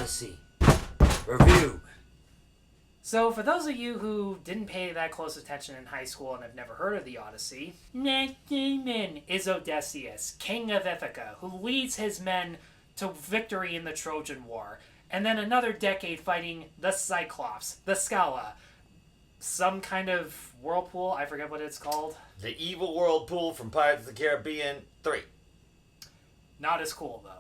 Odyssey. Review. So, for those of you who didn't pay that close attention in high school and have never heard of the Odyssey, Matt Damon is Odysseus, king of Ithaca, who leads his men to victory in the Trojan War, and then another decade fighting the Cyclops, the Scala, some kind of whirlpool, I forget what it's called. The evil whirlpool from Pirates of the Caribbean 3. Not as cool, though.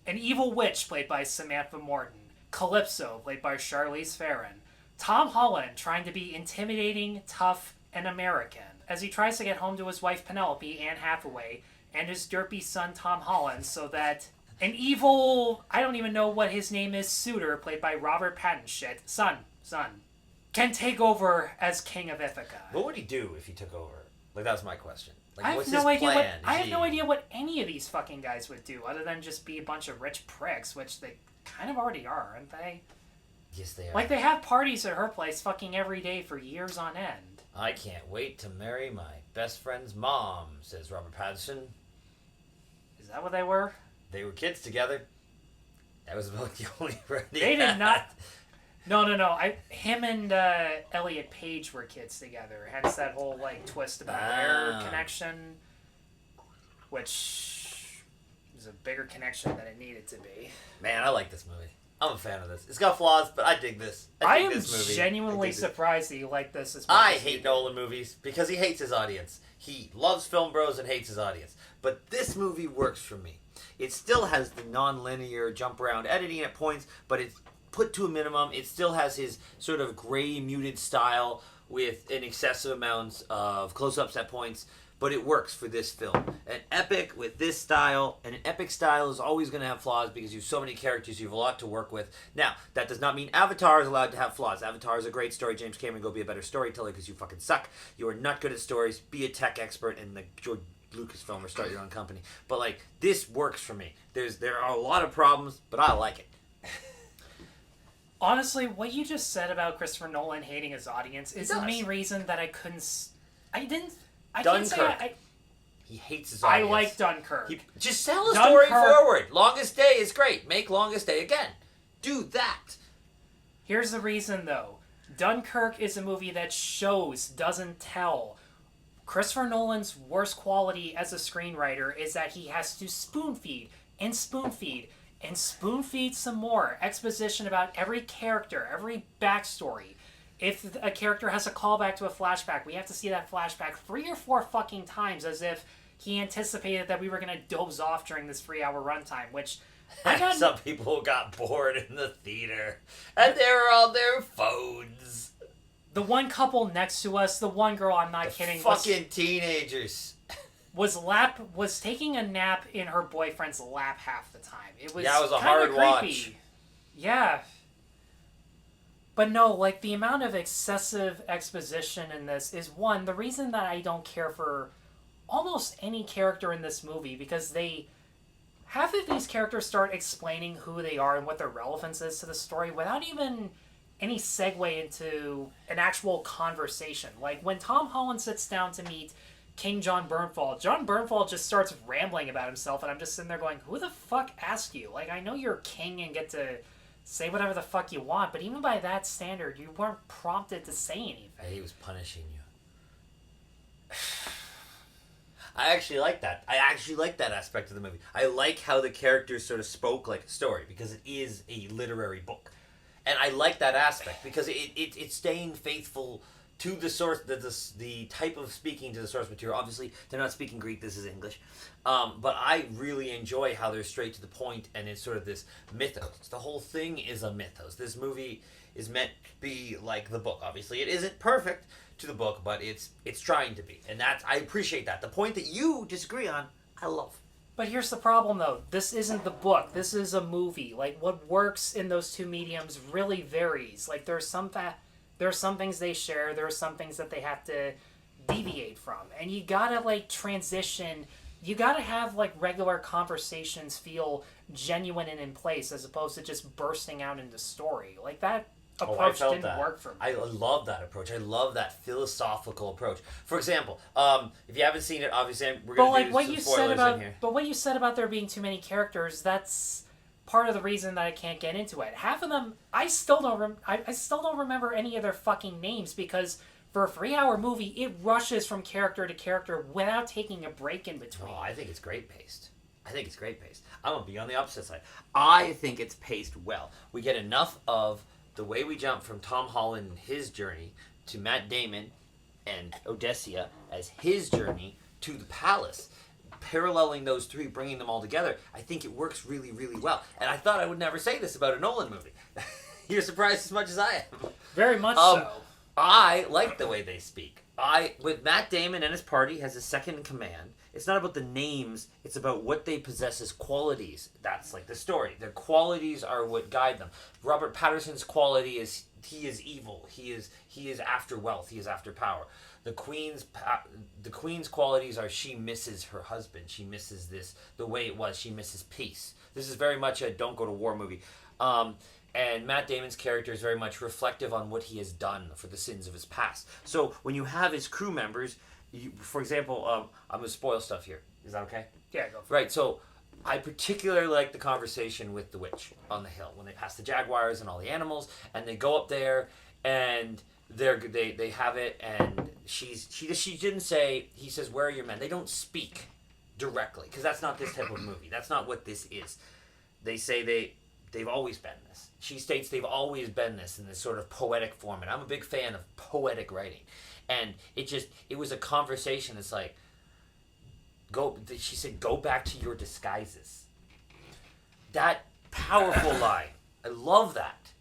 An evil witch played by Samantha Morton. Calypso, played by Charlize Theron. Tom Holland, trying to be intimidating, tough, and American, as he tries to get home to his wife Penelope, Anne Hathaway, and his derpy son Tom Holland, so that an evil, I don't even know what his name is, suitor, played by Robert Pattinson, son, can take over as king of Ithaca. What would he do if he took over? Like, that was my question. Like, I have what's no his idea plan? I have no idea what any of these fucking guys would do, other than just be a bunch of rich pricks, which they kind of already are, aren't they? Yes, they are. Like, they have parties at her place fucking every day for years on end. I can't wait to marry my best friend's mom, says Robert Pattinson. Is that what they were? They were kids together. That was about the only friend he They had. did not... No. Him and Elliot Page were kids together. Hence that whole, like, twist about their connection, which is a bigger connection than it needed to be. Man, I like this movie. I'm a fan of this. It's got flaws, but I dig this. I dig am this movie. genuinely surprised that you like this as much I as you hate do. Nolan movies because he hates his audience. He loves film bros and hates his audience. But this movie works for me. It still has the non-linear jump around editing at points, but it's put to a minimum. It still has his sort of gray muted style with an excessive amount of close-ups at points, but it works for this film. An epic with this style, and an epic style is always going to have flaws because you have so many characters, you have a lot to work with. Now, that does not mean Avatar is allowed to have flaws. Avatar is a great story. James Cameron, go be a better storyteller because you fucking suck. You are not good at stories. Be a tech expert in the George Lucasfilm or start your own company. But, like, this works for me. There are a lot of problems, but I like it. Honestly, what you just said about Christopher Nolan hating his audience is the main reason that I couldn't... I can't say he hates his audience. I like Dunkirk. Just tell the story forward. Longest Day is great. Make Longest Day again. Do that. Here's the reason, though. Dunkirk is a movie that shows, doesn't tell. Christopher Nolan's worst quality as a screenwriter is that he has to spoon-feed and spoon-feed and spoon-feed some more exposition about every character, every backstory. If a character has a callback to a flashback, we have to see that flashback 3 or 4 fucking times as if he anticipated that we were going to doze off during this 3-hour runtime, which... Some people got bored in the theater, and they were on their phones. The one couple next to us, the one girl, I'm not kidding... Fucking teenagers. was taking a nap in her boyfriend's lap half the time. It was a kinda hard creepy. watch. Yeah. But no, like, the amount of excessive exposition in this is, one, the reason that I don't care for almost any character in this movie, because half of these characters start explaining who they are and what their relevance is to the story without even any segue into an actual conversation. Like, when Tom Holland sits down to meet King John Bernthal just starts rambling about himself, and I'm just sitting there going, who the fuck asked you? Like, I know you're king and get to say whatever the fuck you want, but even by that standard, you weren't prompted to say anything. He was punishing you. I actually like that. I actually like that aspect of the movie. I like how the characters sort of spoke like a story, because it is a literary book. And I like that aspect, because it's staying faithful to the source, the type of speaking to the source material. Obviously, they're not speaking Greek, this is English. But I really enjoy how they're straight to the point, and it's sort of this mythos. The whole thing is a mythos. This movie is meant to be like the book. Obviously, it isn't perfect to the book, but it's trying to be. And I appreciate that. The point that you disagree on, I love. But here's the problem, though. This isn't the book. This is a movie. Like, what works in those two mediums really varies. Like, there are some things they share. There are some things that they have to deviate from. And you gotta, like, transition. You gotta have, like, regular conversations feel genuine and in place, as opposed to just bursting out into story. Like, that approach didn't work for me. I love that approach. I love that philosophical approach. For example, if you haven't seen it, obviously we're going to do some spoilers in here. But what you said about there being too many characters, that's part of the reason that I can't get into it. Half of them, I still don't remember any of their fucking names because for a 3-hour movie, it rushes from character to character without taking a break in between. Oh, I think it's great paced. I'm going to be on the opposite side. I think it's paced well. We get enough of the way we jump from Tom Holland and his journey to Matt Damon and Odysseus as his journey to the palace. Paralleling those three, bringing them all together, I think it works really, really well. And I thought I would never say this about a Nolan movie. You're surprised as much as I am. Very much so. I like the way they speak. With Matt Damon and his party has a second in command. It's not about the names, it's about what they possess as qualities. That's like the story. Their qualities are what guide them. Robert Pattinson's quality is he is evil. He is after wealth. He is after power. The queen's qualities are she misses her husband. She misses the way it was. She misses peace. This is very much a don't go to war movie. And Matt Damon's character is very much reflective on what he has done for the sins of his past. So when you have his crew members, for example, I'm going to spoil stuff here. Is that okay? Yeah, go for it. Right, so I particularly like the conversation with the witch on the hill when they pass the jaguars and all the animals, and they go up there and they have it, and she didn't say. He says, "Where are your men?" They don't speak directly because that's not this type of movie. That's not what this is. They say they've always been this. She states they've always been this in this sort of poetic form, and I'm a big fan of poetic writing. And it was a conversation. It's like, she said, go back to your disguises. That powerful line. I love that.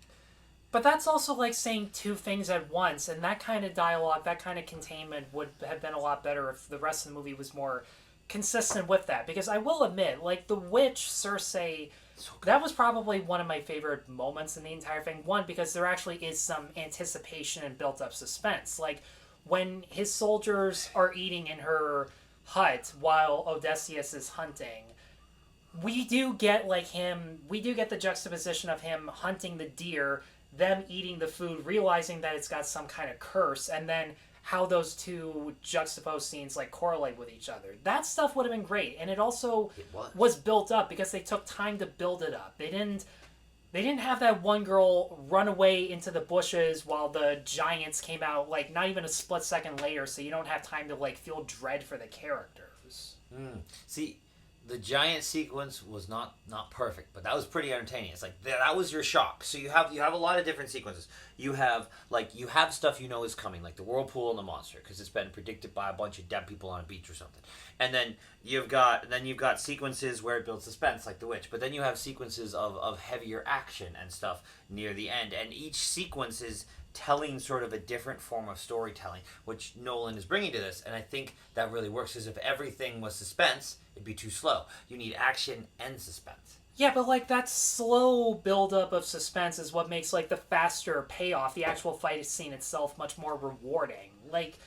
But that's also like saying two things at once, and that kind of dialogue, that kind of containment would have been a lot better if the rest of the movie was more consistent with that. Because I will admit, like, the witch, Cersei, that was probably one of my favorite moments in the entire thing. One, because there actually is some anticipation and built-up suspense. Like, when his soldiers are eating in her hut while Odysseus is hunting, we do get the juxtaposition of him hunting the deer, them eating the food, realizing that it's got some kind of curse, and then how those two juxtaposed scenes like correlate with each other. That stuff would have been great, and it also was built up because they took time to build it up. They didn't have that one girl run away into the bushes while the giants came out, like, not even a split second later, so you don't have time to, like, feel dread for the characters. See, the giant sequence was not perfect, but that was pretty entertaining. It's like, that was your shock. So you have a lot of different sequences. You have stuff you know is coming, like the whirlpool and the monster, because it's been predicted by a bunch of dead people on a beach or something. And then you've got sequences where it builds suspense, like the witch. But then you have sequences of heavier action and stuff near the end. And each sequence is telling sort of a different form of storytelling, which Nolan is bringing to this. And I think that really works, because if everything was suspense, it'd be too slow. You need action and suspense. Yeah, but, like, that slow buildup of suspense is what makes, like, the faster payoff, the actual fight scene itself, much more rewarding. Like,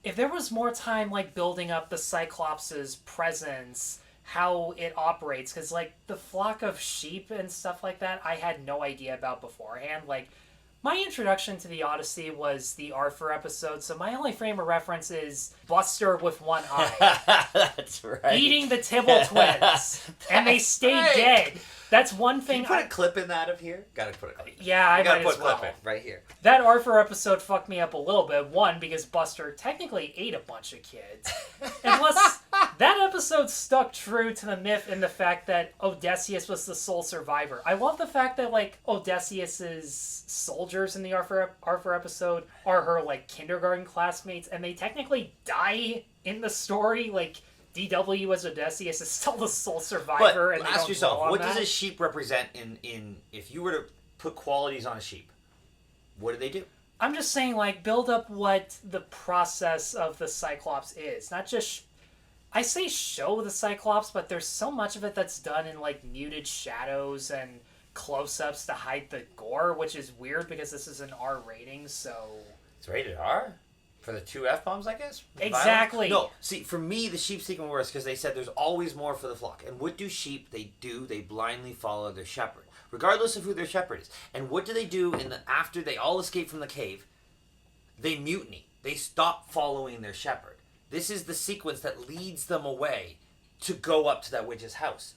if there was more time, like, building up the Cyclops' presence, how it operates, because, like, the flock of sheep and stuff like that, I had no idea about beforehand. Like, my introduction to the Odyssey was the Arthur episode, so my only frame of reference is Buster with one eye. That's right. Eating the Tibble twins. And they stayed dead. That's one thing. Can you put a clip in that of here? Gotta put a clip. Yeah, I might as well. Clip in right here. That Arthur episode fucked me up a little bit. One, because Buster technically ate a bunch of kids. And plus, that episode stuck true to the myth in the fact that Odysseus was the sole survivor. I love the fact that, like, Odysseus's soldiers in the Arthur episode are her, like, kindergarten classmates, and they technically die in the story. Like, DW as Odysseus is still the sole survivor. But ask yourself, what does a sheep represent in if you were to put qualities on a sheep? What do they do? I'm just saying, like, build up what the process of the Cyclops is. Not just, I say show the Cyclops, but there's so much of it that's done in, like, muted shadows and close-ups to hide the gore, which is weird because this is an R rating, so... It's rated R? For the 2 F-bombs, I guess? Exactly. No, see, for me, the sheep sequence works because they said there's always more for the flock. And what do sheep? They blindly follow their shepherd, regardless of who their shepherd is. And what do they do after they all escape from the cave? They mutiny. They stop following their shepherd. This is the sequence that leads them away to go up to that witch's house.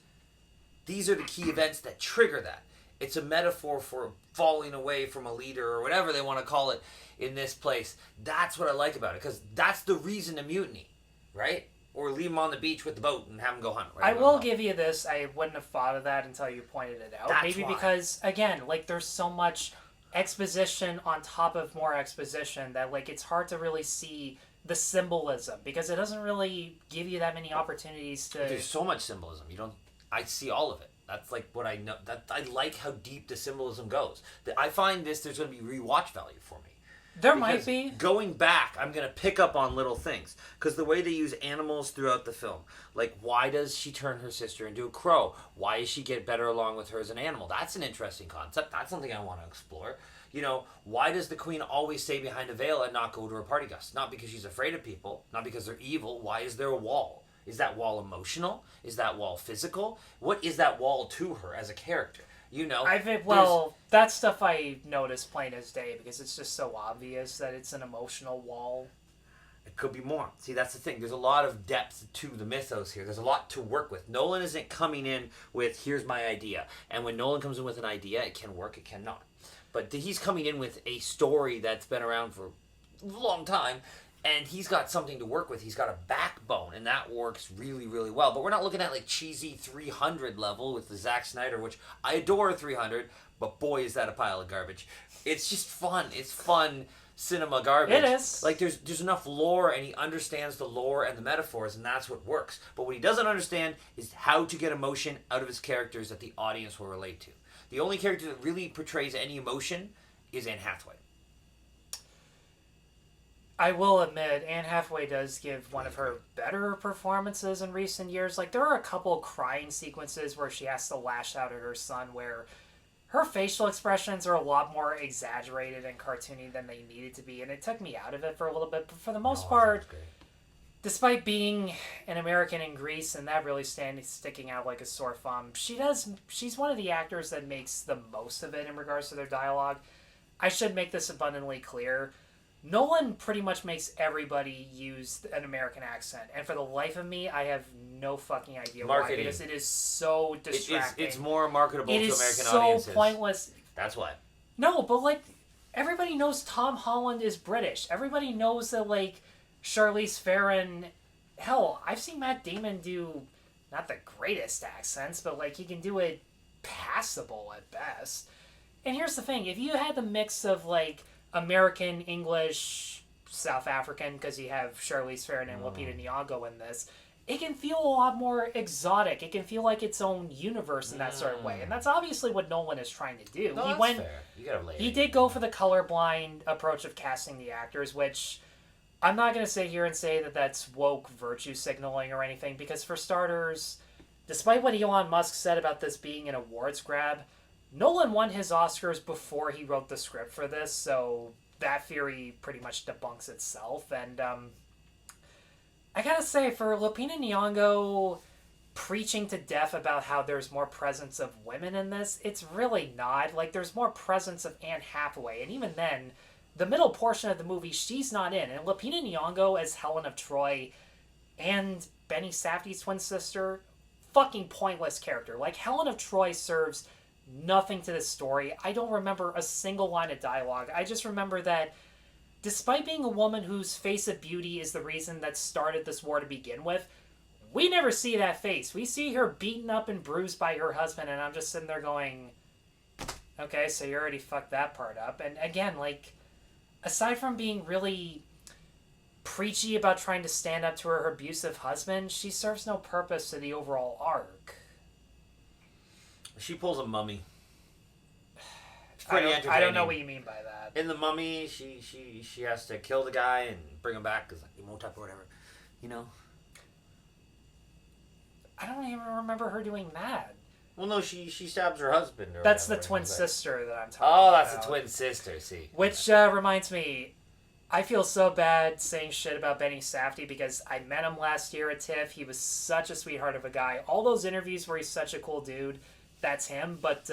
These are the key events that trigger that. It's a metaphor for falling away from a leader or whatever they want to call it in this place. That's what I like about it, because that's the reason to mutiny, right? Or leave them on the beach with the boat and have them go hunt. I will give you this. I wouldn't have thought of that until you pointed it out. That's Maybe why. because, again, like, there's so much exposition on top of more exposition that, like, it's hard to really see the symbolism, because it doesn't really give you that many opportunities to... There's so much symbolism. I see all of it. That's like what I know. I like how deep the symbolism goes. I find there's going to be rewatch value for me. There might be. Going back, I'm going to pick up on little things. Because the way they use animals throughout the film. Like, why does she turn her sister into a crow? Why does she get better along with her as an animal? That's an interesting concept. That's something I want to explore. Why does the queen always stay behind a veil and not go to her party guests? Not because she's afraid of people. Not because they're evil. Why is there a wall? Is that wall emotional? Is that wall physical? What is that wall to her as a character? That stuff I notice plain as day, because it's just so obvious that it's an emotional wall. It could be more. See, that's the thing. There's a lot of depth to the mythos here. There's a lot to work with. Nolan isn't coming in with, here's my idea. And when Nolan comes in with an idea, it can work, it cannot. But he's coming in with a story that's been around for a long time, and he's got something to work with. He's got a backbone, and that works really, really well. But we're not looking at like cheesy 300 level with the Zack Snyder, which I adore 300, but boy, is that a pile of garbage. It's just fun. It's fun cinema garbage. It is. Like, there's enough lore, and he understands the lore and the metaphors, and that's what works. But what he doesn't understand is how to get emotion out of his characters that the audience will relate to. The only character that really portrays any emotion is Anne Hathaway. I will admit, Anne Hathaway does give one of her better performances in recent years. Like, there are a couple crying sequences where she has to lash out at her son, where her facial expressions are a lot more exaggerated and cartoony than they needed to be, and it took me out of it for a little bit. But for the most part, despite being an American in Greece and that really sticking out like a sore thumb, she's one of the actors that makes the most of it in regards to their dialogue. I should make this abundantly clear. Nolan pretty much makes everybody use an American accent, and for the life of me, I have no fucking idea why, because it is so distracting. It's more marketable to American audiences. It is so pointless. That's why. No, but, like, everybody knows Tom Holland is British. Everybody knows that, like, Charlize Theron... Hell, I've seen Matt Damon do not the greatest accents, but, like, he can do it passable at best. And here's the thing. If you had the mix of, like, American, English, South African, because you have Charlize Theron and Lupita Nyong'o in this, it can feel a lot more exotic. It can feel like its own universe in that sort of way. And that's obviously what Nolan is trying to do. No, that's fair. You gotta lay it. He did go for the colorblind approach of casting the actors, which I'm not going to sit here and say that that's woke virtue signaling or anything, because for starters, despite what Elon Musk said about this being an awards grab, Nolan won his Oscars before he wrote the script for this, so that theory pretty much debunks itself. And I gotta say, for Lupita Nyong'o preaching to death about how there's more presence of women in this, it's really not. Like, there's more presence of Anne Hathaway, and even then, the middle portion of the movie, she's not in. And Lupita Nyong'o as Helen of Troy and Benny Safdie's twin sister, fucking pointless character. Like, Helen of Troy serves nothing to this story. I don't remember a single line of dialogue. I just remember that despite being a woman whose face of beauty is the reason that started this war to begin with, we never see that face. We see her beaten up and bruised by her husband, and I'm just sitting there going, okay, so you already fucked that part up. And again, like, aside from being really preachy about trying to stand up to her abusive husband, she serves no purpose to the overall arc. She pulls a mummy. It's pretty entertaining. I don't know what you mean by that. In the Mummy, she has to kill the guy and bring him back because, like, Imhotep or whatever, you know. I don't even remember her doing that. Well, no, she stabs her husband. Or that's whatever, the twin sister that I'm talking about. Oh, that's the twin sister. See, which reminds me, I feel so bad saying shit about Benny Safdie because I met him last year at TIFF. He was such a sweetheart of a guy. All those interviews where he's such a cool dude, that's him. But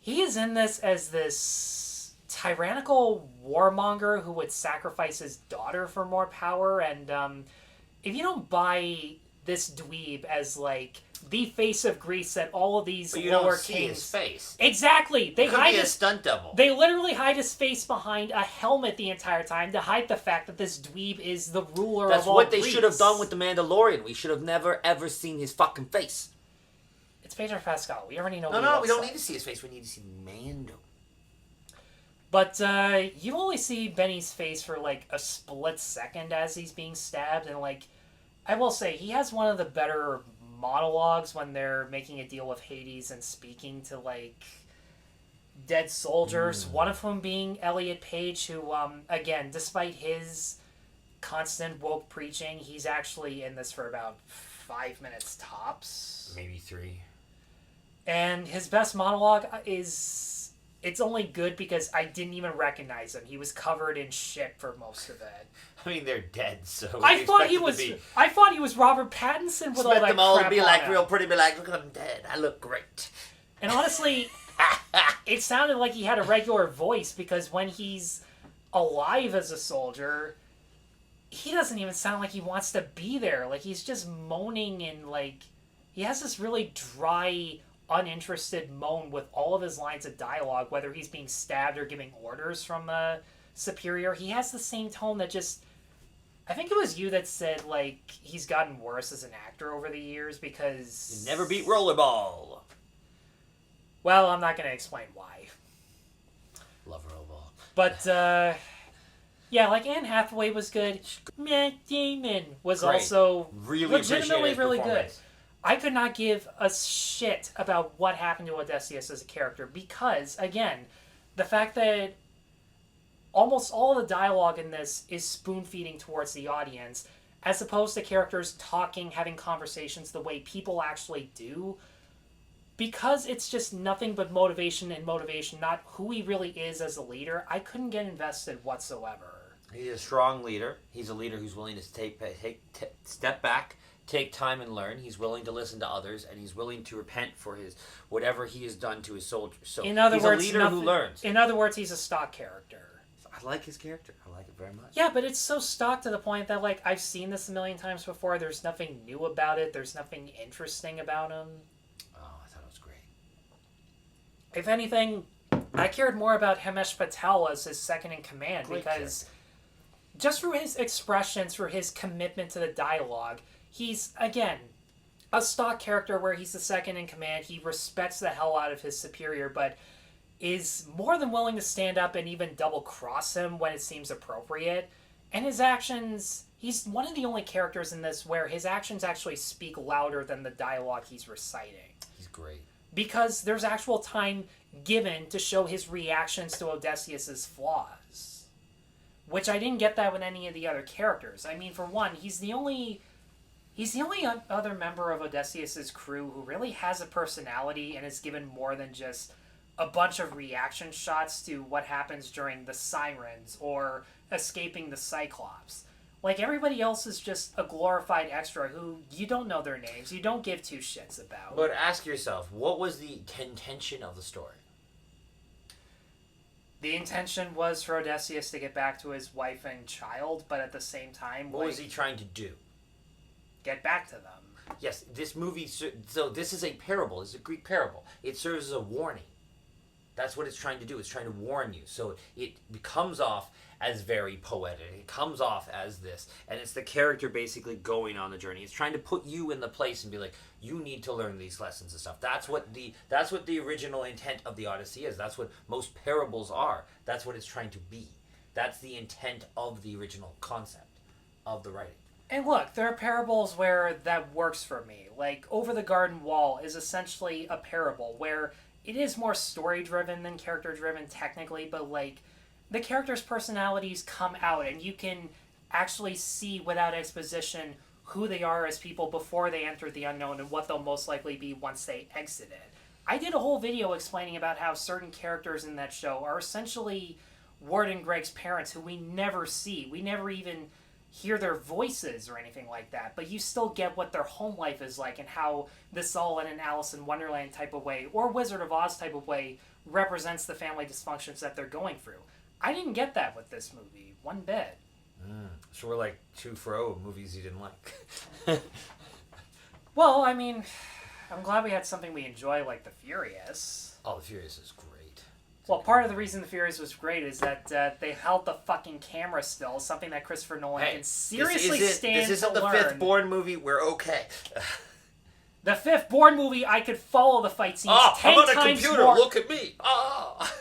he is in this as this tyrannical warmonger who would sacrifice his daughter for more power. And if you don't buy this dweeb as like the face of Greece that all of these But you lower don't see kings. his face. Exactly. They Could hide be a his stunt double. They literally hide his face behind a helmet the entire time to hide the fact that this dweeb is the ruler That's of all what they Greece. should have done with the Mandalorian. We should have never ever seen his fucking face. It's Pedro Pascal. We already know. No, we don't need to see his face. We need to see Mando. But you only see Benny's face for like a split second as he's being stabbed, and like I will say he has one of the better monologues when they're making a deal with Hades and speaking to like dead soldiers. One of whom being Elliot Page, who again, despite his constant woke preaching, he's actually in this for about 5 minutes tops, Maybe 3. and his best monologue is. It's only good because I didn't even recognize him. He was covered in shit for most of it. I mean, they're dead, so I thought he was Robert Pattinson with all that them all crap to be on like him. real pretty, be like, look at him dead. I look great. And honestly, it sounded like he had a regular voice because when he's alive as a soldier, he doesn't even sound like he wants to be there. Like he's just moaning and like he has this really dry, uninterested moan with all of his lines of dialogue, whether he's being stabbed or giving orders from a superior. He has the same tone that just... I think it was you that said, like, he's gotten worse as an actor over the years because... You never beat Rollerball. Well, I'm not going to explain why. Love Rollerball. But, yeah, like, Anne Hathaway was good. Matt Damon was Great. also Really legitimately appreciate his really good. performance. I could not give a shit about what happened to Odysseus as a character because, again, the fact that almost all of the dialogue in this is spoon-feeding towards the audience, as opposed to characters talking, having conversations the way people actually do, because it's just nothing but motivation and motivation, not who he really is as a leader, I couldn't get invested whatsoever. He's a strong leader. He's a leader who's willing to step back, take time and learn. He's willing to listen to others, and he's willing to repent for his whatever he has done to his soldiers. So In other he's words, a leader who learns. In other words, he's a stock character. I like his character. I like it very much. Yeah, but it's so stock to the point that, like, I've seen this a million times before. There's nothing new about it. There's nothing interesting about him. Oh, I thought it was great. If anything, I cared more about Himesh Patel as his second in command Great because character. just through his expressions, through his commitment to the dialogue, he's, again, a stock character where he's the second in command. He respects the hell out of his superior, but is more than willing to stand up and even double-cross him when it seems appropriate. And his actions... He's one of the only characters in this where his actions actually speak louder than the dialogue he's reciting. He's great. Because there's actual time given to show his reactions to Odysseus' flaws. Which I didn't get that with any of the other characters. I mean, for one, he's the only other member of Odysseus' crew who really has a personality and is given more than just a bunch of reaction shots to what happens during the Sirens or escaping the Cyclops. Like, everybody else is just a glorified extra who you don't know their names, you don't give two shits about. But ask yourself, what was the intention of the story? The intention was for Odysseus to get back to his wife and child, but at the same time... What was he trying to do? Get back to them. Yes, this movie... So this is a parable. This is a Greek parable. It serves as a warning. That's what it's trying to do. It's trying to warn you. So it comes off as very poetic. It comes off as this. And it's the character basically going on the journey. It's trying to put you in the place and be like, you need to learn these lessons and stuff. That's what the original intent of the Odyssey is. That's what most parables are. That's what it's trying to be. That's the intent of the original concept of the writing. And look, there are parables where that works for me. Like, Over the Garden Wall is essentially a parable where it is more story-driven than character-driven technically, but, like, the characters' personalities come out and you can actually see without exposition who they are as people before they enter the unknown and what they'll most likely be once they exit it. I did a whole video explaining about how certain characters in that show are essentially Ward and Greg's parents who we never see. We never even hear their voices or anything like that, but you still get what their home life is like and how this all in an Alice in Wonderland type of way or Wizard of Oz type of way represents the family dysfunctions that they're going through. I didn't get that with this movie, one bit. So we're like 2 for 0 movies you didn't like. Well, I mean, I'm glad we had something we enjoy like The Furious. Oh, The Furious is great. Well, part of the reason The Furious was great is that they held the fucking camera still, something that Christopher Nolan can seriously stand to learn. This isn't the fifth Bourne movie. We're okay. The fifth Bourne movie, I could follow the fight scenes 10 I'm on a times computer. more. Look at me. Oh.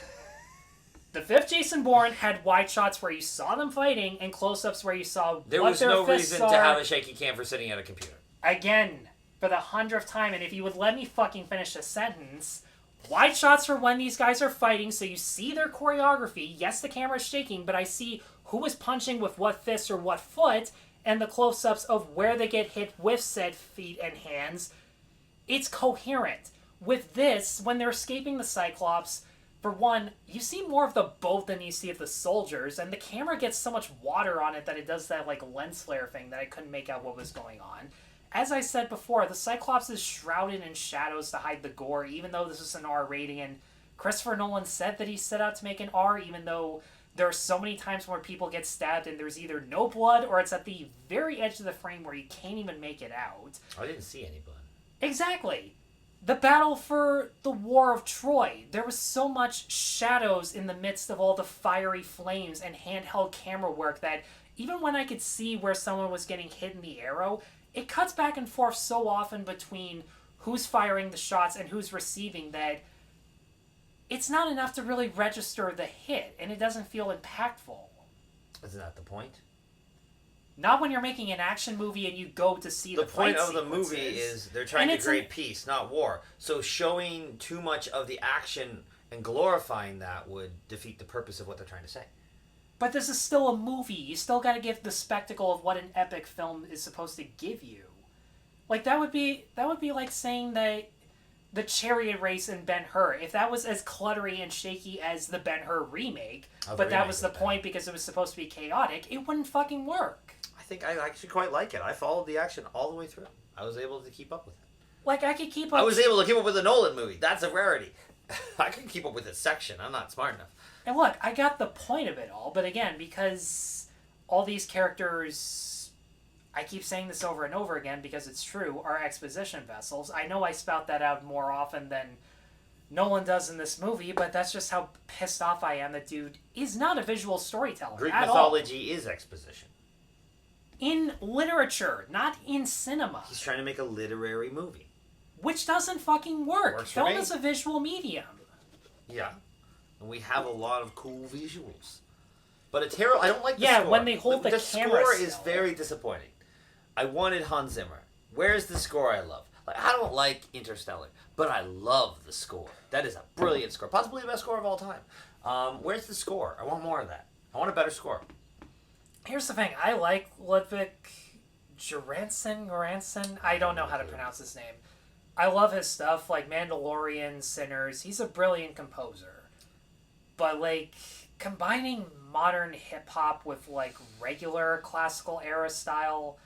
The fifth Jason Bourne had wide shots where you saw them fighting and close-ups where you saw there what was their no fists reason are. to have a shaky cam for sitting at a computer. Again, for the 100th time, and if you would let me fucking finish the sentence, wide shots for when these guys are fighting, so you see their choreography. Yes, the camera's shaking, but I see who is punching with what fist or what foot, and the close-ups of where they get hit with said feet and hands. It's coherent. With this, when they're escaping the Cyclops, for one, you see more of the boat than you see of the soldiers, and the camera gets so much water on it that it does that like lens flare thing that I couldn't make out what was going on. As I said before, the Cyclops is shrouded in shadows to hide the gore, even though this is an R rating, and Christopher Nolan said that he set out to make an R, even though there are so many times where people get stabbed and there's either no blood or it's at the very edge of the frame where you can't even make it out. I didn't see any blood. Exactly. The battle for the War of Troy. There was so much shadows in the midst of all the fiery flames and handheld camera work that even when I could see where someone was getting hit in the arrow, it cuts back and forth so often between who's firing the shots and who's receiving that it's not enough to really register the hit, and it doesn't feel impactful. Isn't that the point? Not when you're making an action movie and you go to see the point fight of the movie is they're trying to create peace, not war. So showing too much of the action and glorifying that would defeat the purpose of what they're trying to say. But this is still a movie. You still got to give the spectacle of what an epic film is supposed to give you. Like that would be like saying that the chariot race in Ben-Hur, if that was as cluttery and shaky as the Ben-Hur remake, but that was the point because it was supposed to be chaotic, it wouldn't fucking work. I think I actually quite like it. I followed the action all the way through. I was able to keep up with it. Like, I could keep up... I was able to keep up with a Nolan movie. That's a rarity. I can keep up with a section. I'm not smart enough. And look, I got the point of it all, but again, because all these characters... I keep saying this over and over again because it's true, are exposition vessels. I know I spout that out more often than Nolan does in this movie, but that's just how pissed off I am that dude is not a visual storyteller Greek at mythology is exposition. In literature, not in cinema. He's trying to make a literary movie. Which doesn't fucking work. Works for Film me. is a visual medium. Yeah. And we have a lot of cool visuals. But a terrible... I don't like the score. Yeah, when they hold the camera score still. is very disappointing. I wanted Hans Zimmer. Where's the score I love? Like, I don't like Interstellar, but I love the score. That is a brilliant score. Possibly the best score of all time. Where's the score? I want more of that. I want a better score. Here's the thing. I like Ludwig Göransson. I don't know how to pronounce his name. I love his stuff, like Mandalorian, Sinners. He's a brilliant composer. But, like, combining modern hip-hop with, like, regular classical era style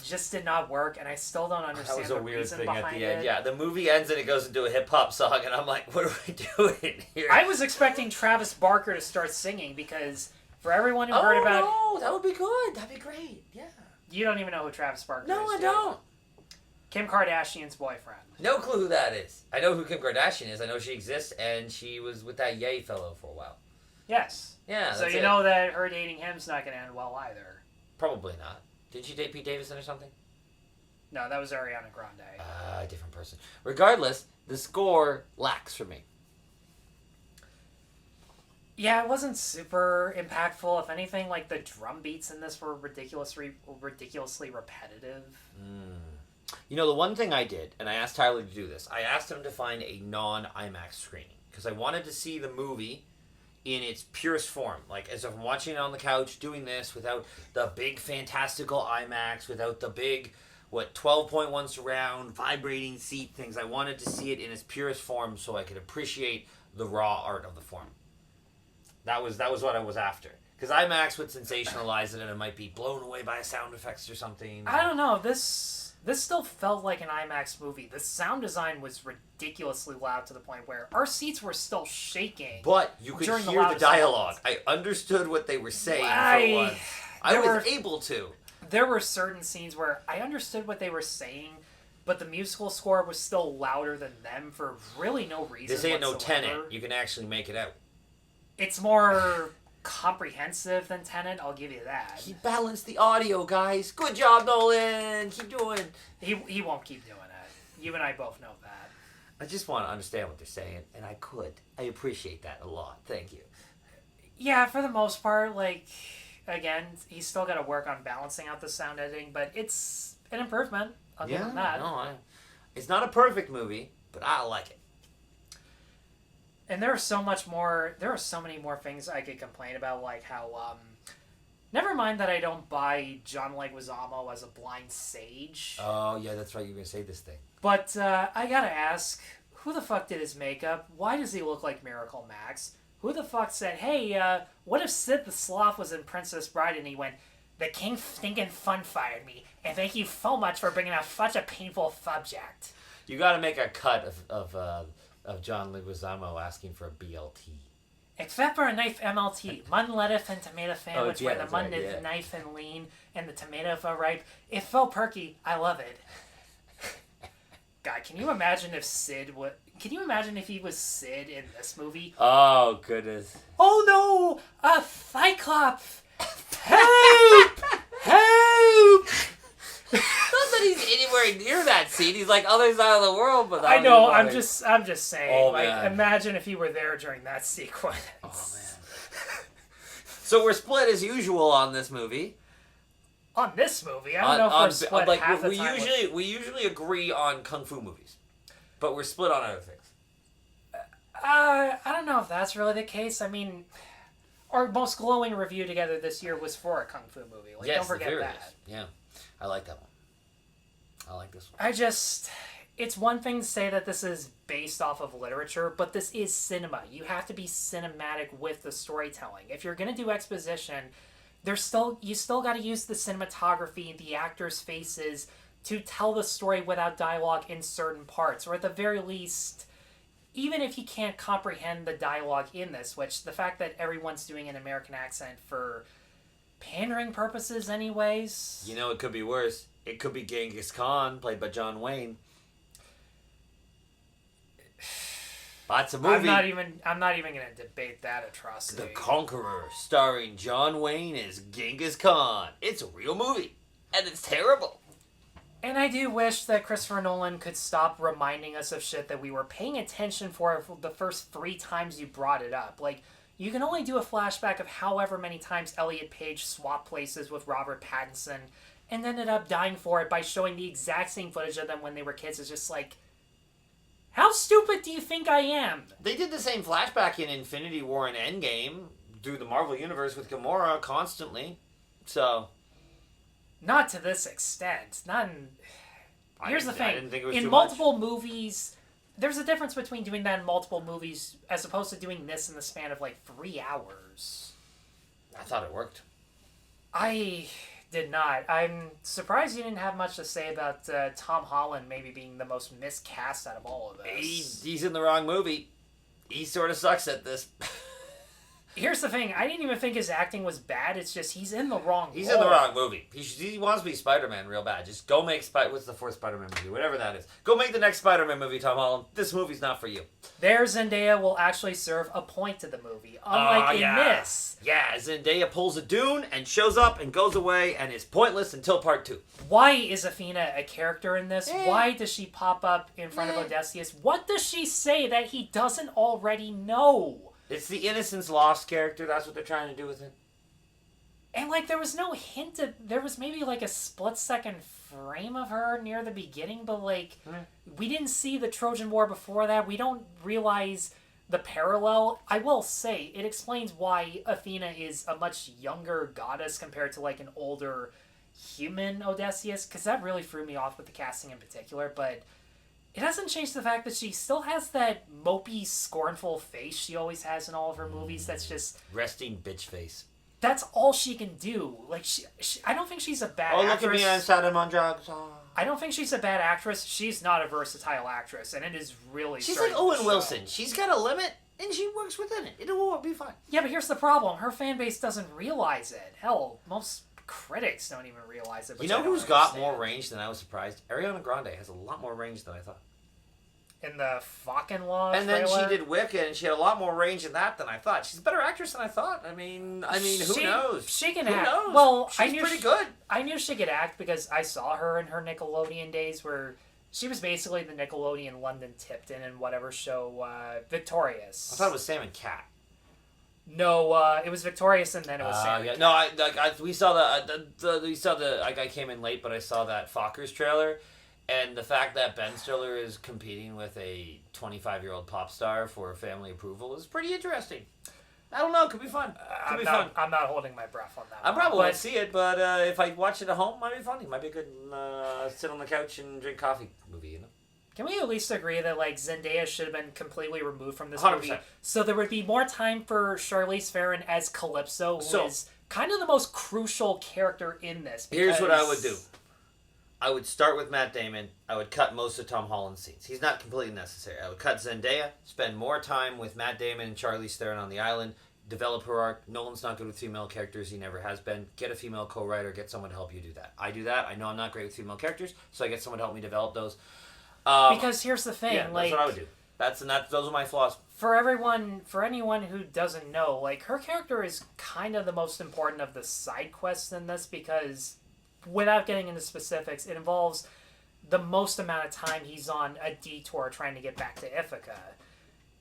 just did not work, and I still don't understand the reason behind it. That was a weird thing at the end. Yeah, the movie ends and it goes into a hip-hop song, and I'm like, what are we doing here? I was expecting Travis Barker to start singing, because for everyone who heard about... Oh, no, that would be good. That'd be great, yeah. You don't even know who Travis Barker is. No, I don't. Kim Kardashian's boyfriend. No clue who that is. I know who Kim Kardashian is. I know she exists, and she was with that Ye fellow for a while. Yes. Yeah, so you know that her dating him's not going to end well either. Probably not. Did she date Pete Davidson or something? No, that was Ariana Grande. Different person. Regardless, the score lacks for me. Yeah, it wasn't super impactful. If anything, like, the drum beats in this were ridiculously repetitive. You know, the one thing I did, and I asked Tyler to do this, I asked him to find a non-IMAX screening, because I wanted to see the movie in its purest form. Like, as if I'm watching it on the couch, doing this, without the big fantastical IMAX, without the big, 12.1 surround, vibrating seat things. I wanted to see it in its purest form so I could appreciate the raw art of the form. That was what I was after. Because IMAX would sensationalize it, and it might be blown away by sound effects or something. I don't know. This still felt like an IMAX movie. The sound design was ridiculously loud to the point where our seats were still shaking. But you could hear the dialogue. I understood what they were saying for once. I was able to. There were certain scenes where I understood what they were saying, but the musical score was still louder than them for really no reason. This ain't no whatsoever. Tenet. You can actually make it out. It's more comprehensive than Tenet, I'll give you that. He balanced the audio, guys. Good job, Nolan. Keep doing. He won't keep doing it. You and I both know that. I just want to understand what they're saying, and I could. I appreciate that a lot. Thank you. Yeah, for the most part, like, again, he's still got to work on balancing out the sound editing, but it's an improvement. I'll give him that. It's not a perfect movie, but I like it. And there are so many more things I could complain about, like how, never mind that I don't buy John Leguizamo as a blind sage. Oh, yeah, that's right. You're going to say this thing. But I gotta ask, who the fuck did his makeup? Why does he look like Miracle Max? Who the fuck said, hey, what if Sid the Sloth was in Princess Bride and he went, the king stinking fun fired me, and thank you so much for bringing up such a painful subject. You got to make a cut of John Leguizamo asking for a BLT. Except for a knife MLT, mutton lettuce and tomato sandwich where the mutton is nice and lean and the tomatoes are ripe. It's so perky. I love it. God, can you imagine if he was Sid in this movie? Oh, goodness. Oh no! A Cyclops! Help! Help! Not that he's anywhere near that scene. He's like other side of the world, but I know. I'm just saying. Oh, like, man. imagine if he were there during that sequence. Oh man. So we're split as usual on this movie. On this movie, I don't know if we're split like, half the time. We usually agree on kung fu movies, but we're split on other things. I don't know if that's really the case. I mean, our most glowing review together this year was for a kung fu movie. Like, Yes, don't forget that. Yeah, I like that one. I like this one. It's one thing to say that this is based off of literature, but this is cinema. You have to be cinematic with the storytelling. If you're going to do exposition, you still got to use the cinematography, the actors' faces to tell the story without dialogue in certain parts, or at the very least, even if you can't comprehend the dialogue in this, which the fact that everyone's doing an American accent for pandering purposes anyways. You know, it could be worse. It could be Genghis Khan, played by John Wayne. That's a movie. I'm not even going to debate that atrocity. The Conqueror, starring John Wayne as Genghis Khan. It's a real movie, and it's terrible. And I do wish that Christopher Nolan could stop reminding us of shit that we were paying attention for the first 3 times you brought it up. Like, you can only do a flashback of however many times Elliot Page swapped places with Robert Pattinson and ended up dying for it by showing the exact same footage of them when they were kids. It's just like, how stupid do you think I am? They did the same flashback in Infinity War and Endgame through the Marvel Universe with Gamora constantly. So... Not to this extent. Here's the thing. I didn't think it was in too multiple movies, there's a difference between doing that in multiple movies as opposed to doing this in the span of like 3 hours. I thought it worked. I did not. I'm surprised you didn't have much to say about Tom Holland maybe being the most miscast out of all of this. He's in the wrong movie. He sort of sucks at this. Here's the thing. I didn't even think his acting was bad. It's just he's in the wrong He's role. in the wrong movie. He wants to be Spider-Man real bad. Just go make what's the 4th Spider-Man movie? Whatever that is. Go make the next Spider-Man movie, Tom Holland. This movie's not for you. There, Zendaya will actually serve a point to the movie. Unlike in this. Yeah, Zendaya pulls a Dune and shows up and goes away and is pointless until part 2. Why is Athena a character in this? Why does she pop up in front of Odysseus? What does she say that he doesn't already know? It's the Innocence Lost character. That's what they're trying to do with it. And, like, there was no hint of... There was maybe, like, a split-second frame of her near the beginning, but, like, we didn't see the Trojan War before that. We don't realize the parallel. I will say, it explains why Athena is a much younger goddess compared to, like, an older human Odysseus, because that really threw me off with the casting in particular, but... It doesn't change the fact that she still has that mopey, scornful face she always has in all of her movies. That's just... Resting bitch face. That's all she can do. Like, I don't think she's a bad actress. Oh, look at me, I'm Saddam on drugs. I don't think she's a bad actress. She's not a versatile actress, and it is really... She's like Owen Wilson. She's got a limit, and she works within it. It'll be fine. Yeah, but here's the problem. Her fan base doesn't realize it. Hell, most critics don't even realize it. You know who's got more range than I was surprised? Ariana Grande has a lot more range than I thought. In the fucking law And then she did Wicked, and she had a lot more range in that than I thought. She's a better actress than I thought. I mean, who knows? She can who act. Knows? Well, she's pretty good. I knew she could act because I saw her in her Nickelodeon days, where she was basically the Nickelodeon London Tipton in whatever show, Victorious. I thought it was Sam and Cat. No, it was Victorious, and then it was Sam. Yeah. And No, Cat. we saw I came in late, but I saw that Fockers trailer. And the fact that Ben Stiller is competing with a 25-year-old pop star for family approval is pretty interesting. I don't know. Could be fun. I'm not holding my breath on that. I probably won't see it, but if I watch it at home, it might be funny. It might be a good sit on the couch and drink coffee movie, you know? Can we at least agree that like Zendaya should have been completely removed from this 100%. movie, so there would be more time for Charlize Theron as Calypso, who is kind of the most crucial character in this? Here's what I would do. I would start with Matt Damon. I would cut most of Tom Holland's scenes. He's not completely necessary. I would cut Zendaya, spend more time with Matt Damon and Charlize Theron on the island, develop her arc. Nolan's not good with female characters. He never has been. Get a female co-writer. Get someone to help you do that. I do that. I know I'm not great with female characters, so I get someone to help me develop those. Because here's the thing. Yeah, that's what I would do. Those are my flaws. For anyone who doesn't know, like, her character is kind of the most important of the side quests in this because, without getting into specifics, it involves the most amount of time he's on a detour trying to get back to Ithaca.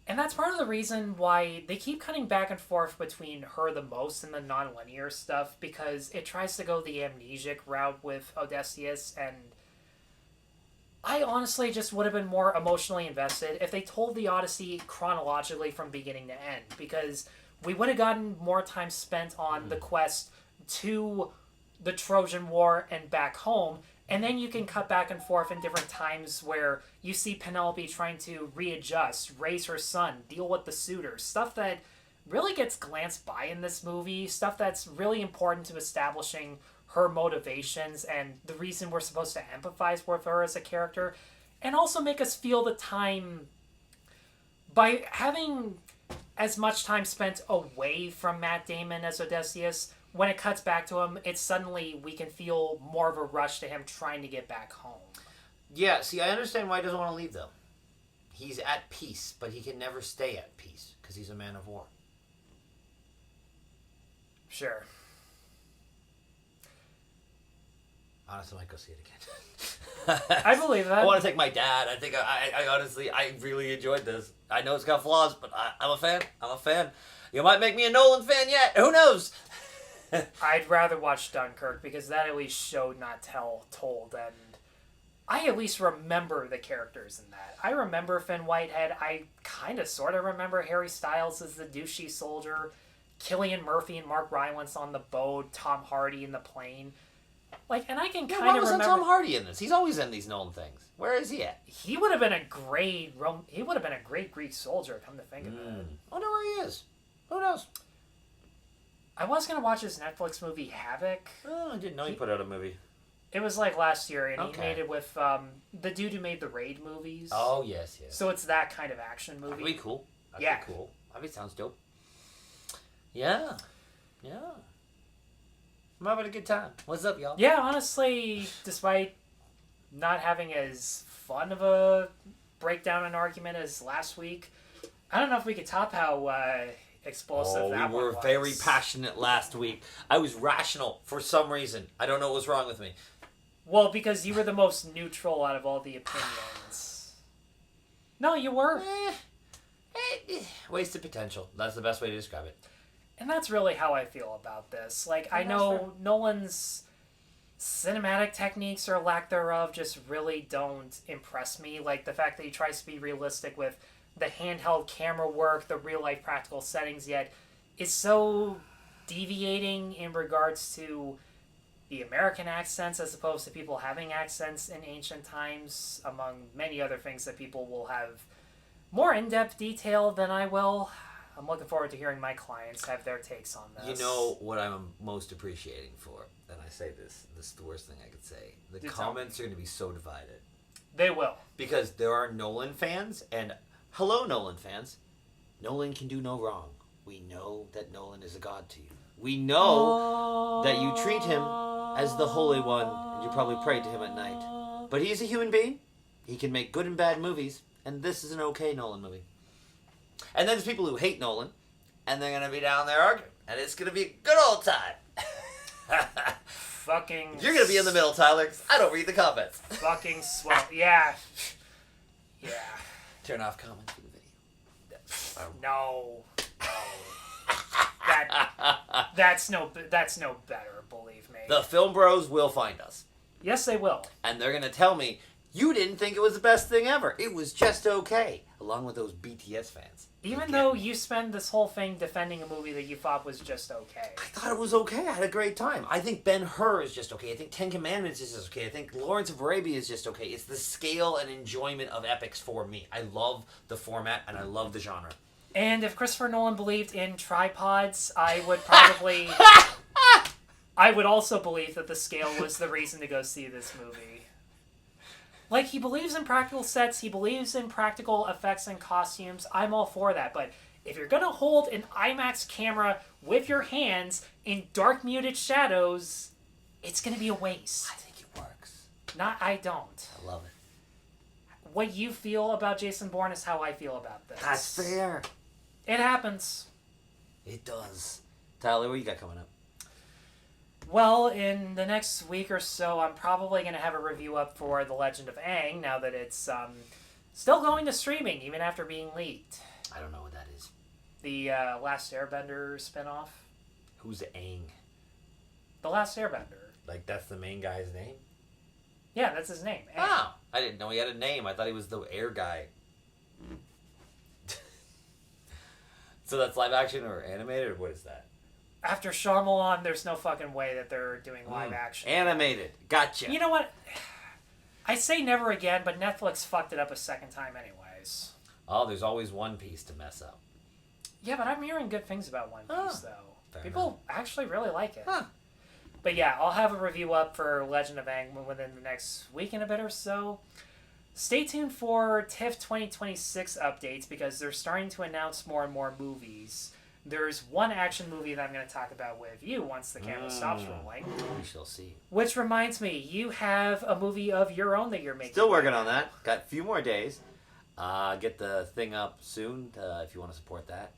And that's part of the reason why they keep cutting back and forth between her the most and the non-linear stuff, because it tries to go the amnesic route with Odysseus, and I honestly just would have been more emotionally invested if they told the Odyssey chronologically from beginning to end, because we would have gotten more time spent on the quest to the Trojan War and back home, and then you can cut back and forth in different times where you see Penelope trying to readjust, raise her son, deal with the suitors, stuff that really gets glanced by in this movie, stuff that's really important to establishing her motivations and the reason we're supposed to empathize with her as a character, and also make us feel the time by having as much time spent away from Matt Damon as Odysseus. When it cuts back to him, it's suddenly we can feel more of a rush to him trying to get back home. Yeah, see, I understand why he doesn't want to leave, though. He's at peace, but he can never stay at peace because he's a man of war. Sure. Honestly, I might go see it again. I believe that. I want to take my dad. I think I honestly, I really enjoyed this. I know it's got flaws, but I'm a fan. I'm a fan. You might make me a Nolan fan yet. Who knows? I'd rather watch Dunkirk because that at least showed, not told, and I at least remember the characters in that. I remember Finn Whitehead. I kind of sort of remember Harry Styles as the douchey soldier, Cillian Murphy and Mark Rylance on the boat, Tom Hardy in the plane. Like, and I can kind of remember. Why wasn't Tom Hardy in this? He's always in these Nolan things. Where is he at? He would have been a great Greek soldier. Come to think of it. I wonder where he is. Who knows? I was gonna watch his Netflix movie Havoc. Oh, I didn't know he put out a movie. It was like last year, and Okay. he made it with the dude who made the Raid movies. Oh yes. So it's that kind of action movie. That'd be cool. Yeah. That'd be cool. That sounds dope. Yeah. I'm having a good time. What's up, y'all? Yeah, honestly, despite not having as fun of a breakdown and argument as last week, I don't know if we could top how explosive that we were one was. very passionate last week. I was rational for some reason. I don't know what was wrong with me. Well, because you were the most neutral out of all the opinions. No, you were. Wasted potential. That's the best way to describe it. And that's really how I feel about this. Like, I know Nolan's cinematic techniques or lack thereof just really don't impress me. Like, the fact that he tries to be realistic with the handheld camera work, the real-life practical settings, yet is so deviating in regards to the American accents as opposed to people having accents in ancient times, among many other things that people will have more in-depth detail than I will. I'm looking forward to hearing my clients have their takes on this. You know what I'm most appreciating for, and I say this is the worst thing I could say. The comments are going to be so divided. They will. Because there are Nolan fans, and hello Nolan fans, Nolan can do no wrong. We know that Nolan is a god to you. We know that you treat him as the Holy One, and you probably pray to him at night. But he's a human being. He can make good and bad movies, and this is an okay Nolan movie. And then there's people who hate Nolan, and they're going to be down there arguing, and it's going to be a good old time. Fucking... You're going to be in the middle, Tyler, 'cause I don't read the comments. Fucking swell. Yeah. Yeah. Turn off comments for the video. No. That's no better, believe me. The film bros will find us. Yes, they will. And they're going to tell me, you didn't think it was the best thing ever. It was just okay. Along with those BTS fans. Even though you spend this whole thing defending a movie that you thought was just okay. I thought it was okay. I had a great time. I think Ben-Hur is just okay. I think Ten Commandments is just okay. I think Lawrence of Arabia is just okay. It's the scale and enjoyment of epics for me. I love the format and I love the genre. And if Christopher Nolan believed in tripods, I would probably... I would also believe that the scale was the reason to go see this movie. Like, he believes in practical sets, he believes in practical effects and costumes. I'm all for that, but if you're going to hold an IMAX camera with your hands in dark muted shadows, it's going to be a waste. I think it works. I don't. I love it. What you feel about Jason Bourne is how I feel about this. That's fair. It happens. It does. Tyler, what you got coming up? Well, in the next week or so, I'm probably going to have a review up for The Legend of Aang, now that it's still going to streaming, even after being leaked. I don't know what that is. The Last Airbender spinoff. Who's Aang? The Last Airbender. Like, that's the main guy's name? Yeah, that's his name. Aang. Oh, I didn't know he had a name. I thought he was the air guy. So that's live action or animated, or what is that? After Shyamalan, there's no fucking way that they're doing live action. Animated. Gotcha. You know what? I say never again, but Netflix fucked it up a second time anyways. Oh, there's always One Piece to mess up. Yeah, but I'm hearing good things about One Piece, though. People actually really like it. Huh. But yeah, I'll have a review up for Legend of Aang within the next week and a bit or so. Stay tuned for TIFF 2026 updates, because they're starting to announce more and more movies. There's one action movie that I'm going to talk about with you once the camera stops rolling. We shall see. Which reminds me, you have a movie of your own that you're making. Still working on that. Got a few more days. Get the thing up soon if you want to support that.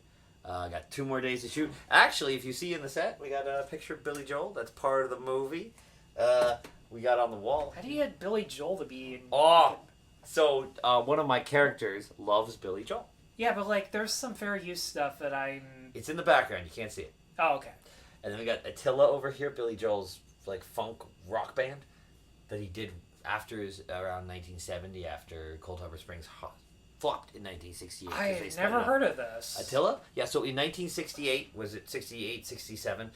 Got 2 more days to shoot. Actually, if you see in the set, we got a picture of Billy Joel. That's part of the movie. We got on the wall. How do you get Billy Joel to be in... Oh! So, one of my characters loves Billy Joel. Yeah, but, like, there's some fair use stuff that I'm... It's in the background. You can't see it. Oh, okay. And then we got Attila over here, Billy Joel's, like, funk rock band that he did after around 1970, after Cold Harbor Springs flopped in 1968. I've never heard of this. Attila? Yeah, so in 1968, was it 68, 67,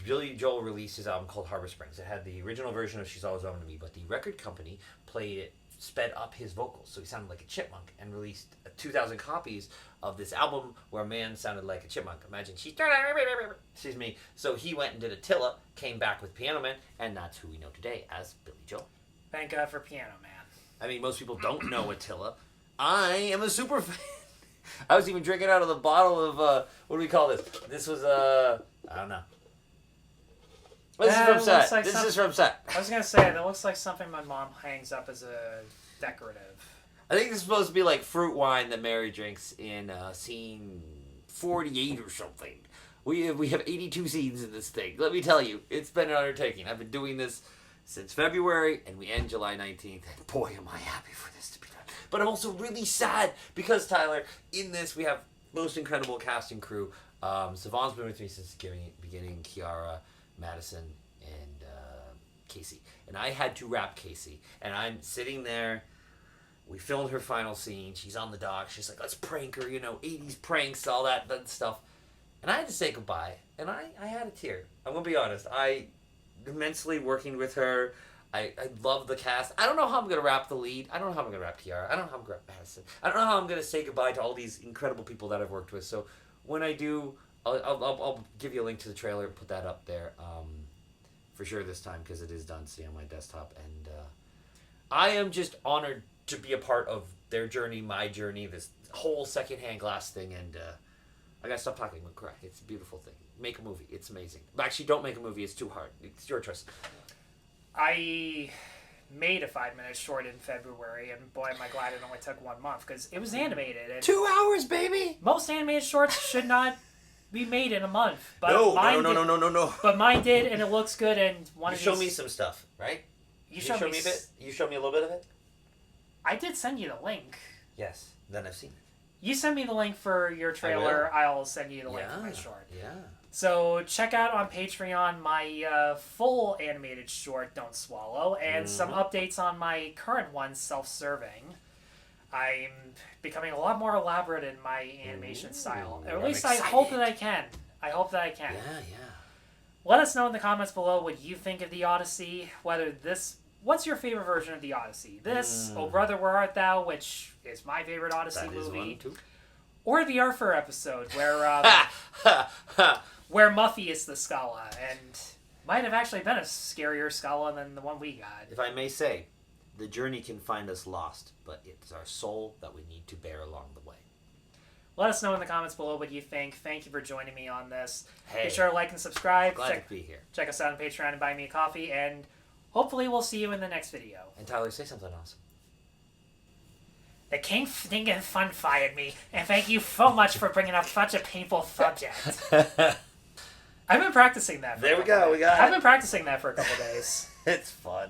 Billy Joel released his album called Harbor Springs. It had the original version of She's Always Owned to Me, but the record company played it, sped up his vocals, so he sounded like a chipmunk, and released 2,000 copies of this album where a man sounded like a chipmunk. Imagine, excuse me. So he went and did Attila, came back with Piano Man, and that's who we know today as Billy Joel. Thank God for Piano Man. I mean, most people don't know Attila. I am a super fan. I was even drinking out of the bottle of, what do we call this? This was, I don't know. This is from set. Like this is from set. I was going to say, that looks like something my mom hangs up as a decorative. I think this is supposed to be like fruit wine that Mary drinks in scene 48 or something. We have 82 scenes in this thing. Let me tell you, it's been an undertaking. I've been doing this since February, and we end July 19th. And boy, am I happy for this to be done. But I'm also really sad because, Tyler, in this we have most incredible cast and crew. Savon's been with me since the beginning. Kiara, Madison, and Casey. And I had to rap Casey. And I'm sitting there. We filmed her final scene. She's on the dock. She's like, let's prank her, 80s pranks, all that stuff. And I had to say goodbye. And I had a tear. I'm going to be honest. I immensely working with her. I love the cast. I don't know how I'm going to rap the lead. I don't know how I'm going to rap Kiara. I don't know how I'm going to rap Madison. I don't know how I'm going to say goodbye to all these incredible people that I've worked with. So when I do, I'll give you a link to the trailer, put that up there for sure this time, because it is done sitting on my desktop. And I am just honored to be a part of their journey, my journey, this whole secondhand glass thing, and I gotta stop talking. But correct. It's a beautiful thing. Make a movie. It's amazing. But actually, don't make a movie. It's too hard. It's your choice. I made a 5-minute short in February, and boy, am I glad it only took 1 month, because it was animated. And 2 hours, baby! most animated shorts should not be made in a month. But No. But mine did, and it looks good, and You show me some stuff, right? You showed me a bit? You showed me a little bit of it? I did send you the link. Yes. Then I've seen it. You send me the link for your trailer, I'll send you the link for my short. Yeah. So check out on Patreon my full animated short, Don't Swallow, and some updates on my current one, Self-Serving. I'm becoming a lot more elaborate in my animation style. Or at least I hope that I can. Yeah. Let us know in the comments below what you think of the Odyssey, what's your favorite version of the Odyssey? This, Oh Brother, Where Art Thou, which is my favorite Odyssey movie. That is one, too. Or the Arthur episode, where where Muffy is the Scala, and might have actually been a scarier Scala than the one we got. If I may say, the journey can find us lost, but it's our soul that we need to bear along the way. Let us know in the comments below what you think. Thank you for joining me on this. Hey, be sure to like and subscribe. Glad to be here. Check us out on Patreon and buy me a coffee, and hopefully we'll see you in the next video. And Tyler, say something awesome. The King Stinkin' Fun fired me, and thank you so much for bringing up such a painful subject. I've been practicing that. There we go. We got it. I've been practicing that for a couple days. It's fun.